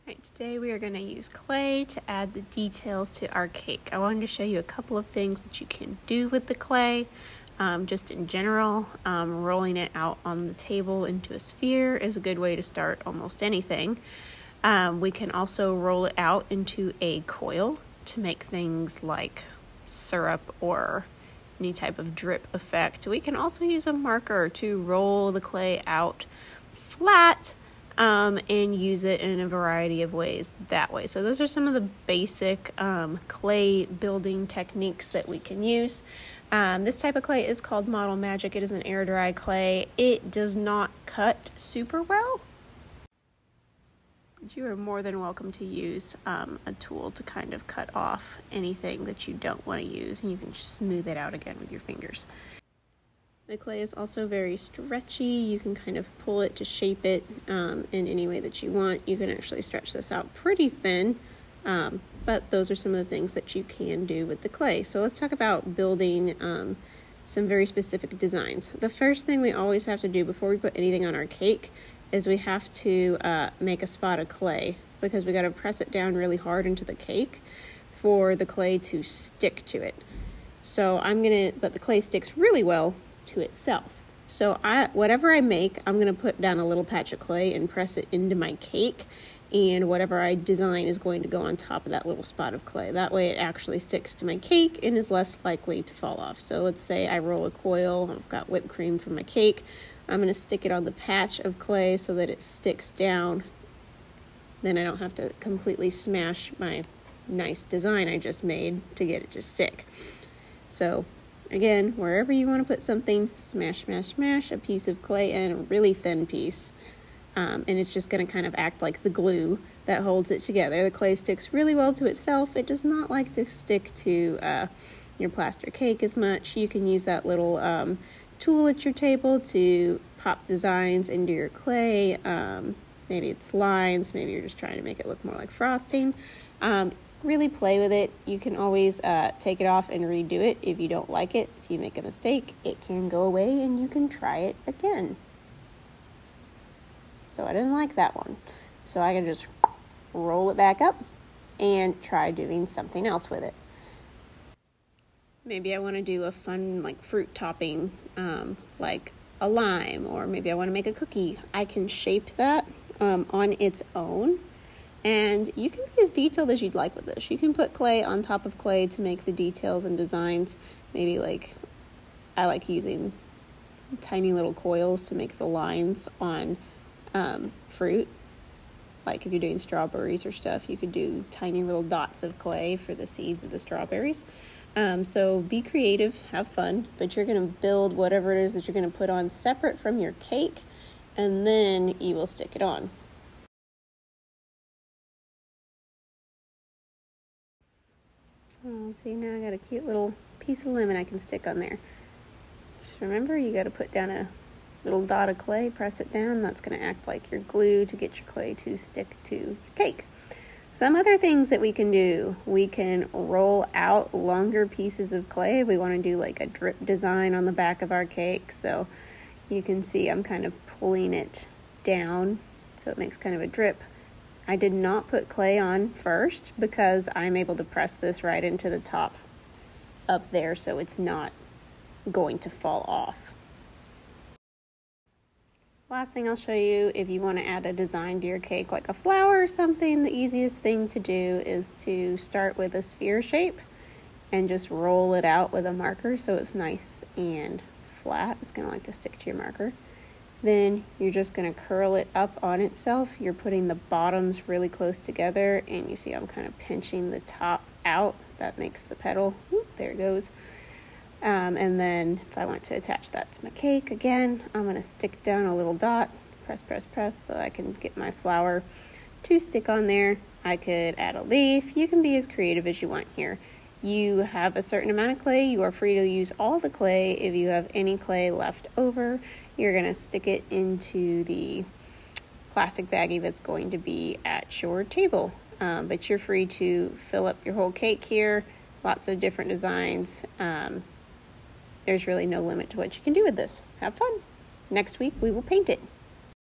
Alright, today we are going to use clay to add the details to our cake. I wanted to show you a couple of things that you can do with the clay, just in general. Rolling it out on the table into a sphere is a good way to start almost anything. We can also roll it out into a coil to make things like syrup or any type of drip effect. We can also use a marker to roll the clay out flat and use it in a variety of ways that way. So those are some of the basic clay building techniques that we can use. This type of clay is called Model Magic. It is an air dry clay. It does not cut super well. You are more than welcome to use a tool to kind of cut off anything that you don't want to use, and you can just smooth it out again with your fingers. The clay is also very stretchy. You can kind of pull it to shape it in any way that you want. You can actually stretch this out pretty thin, but those are some of the things that you can do with the clay. So let's talk about building some very specific designs. The first thing we always have to do before we put anything on our cake is we have to make a spot of clay, because we got to press it down really hard into the cake for the clay to stick to it. So but the clay sticks really well to itself. So whatever I make, I'm going to put down a little patch of clay and press it into my cake, and whatever I design is going to go on top of that little spot of clay. That way it actually sticks to my cake and is less likely to fall off. So let's say I roll a coil, I've got whipped cream for my cake. I'm going to stick it on the patch of clay so that it sticks down. Then I don't have to completely smash my nice design I just made to get it to stick. So again, wherever you want to put something, smash, smash, smash a piece of clay in, a really thin piece. And it's just going to kind of act like the glue that holds it together. The clay sticks really well to itself. It does not like to stick to your plaster cake as much. You can use that little tool at your table to pop designs into your clay. Maybe it's lines, maybe you're just trying to make it look more like frosting. Really play with it. You can always take it off and redo it if you don't like it. If you make a mistake, it can go away and you can try it again. So I didn't like that one. So I can just roll it back up and try doing something else with it. Maybe I want to do a fun like fruit topping, like a lime, or maybe I want to make a cookie. I can shape that on its own. And you can be as detailed as you'd like with this. You can put clay on top of clay to make the details and designs. Maybe like, I like using tiny little coils to make the lines on fruit. Like if you're doing strawberries or stuff, you could do tiny little dots of clay for the seeds of the strawberries. So be creative, have fun, but you're going to build whatever it is that you're going to put on separate from your cake, and then you will stick it on. See, now I got a cute little piece of lemon I can stick on there. Just remember, you got to put down a little dot of clay, press it down. That's going to act like your glue to get your clay to stick to your cake. Some other things that we can do, we can roll out longer pieces of clay. We want to do like a drip design on the back of our cake. So you can see I'm kind of pulling it down so it makes kind of a drip. I did not put clay on first because I'm able to press this right into the top up there so it's not going to fall off. Last thing I'll show you, if you want to add a design to your cake like a flower or something, the easiest thing to do is to start with a sphere shape and just roll it out with a marker so it's nice and flat. It's going to like to stick to your marker. Then you're just going to curl it up on itself. You're putting the bottoms really close together, and you see I'm kind of pinching the top out. That makes the petal. Whoop, there it goes. And then if I want to attach that to my cake again, I'm going to stick down a little dot, press, press, press, so I can get my flower to stick on there. I could add a leaf. You can be as creative as you want here. You have a certain amount of clay. You are free to use all the clay. If you have any clay left over, you're going to stick it into the plastic baggie that's going to be at your table. But you're free to fill up your whole cake here. Lots of different designs. There's really no limit to what you can do with this. Have fun. Next week, we will paint it.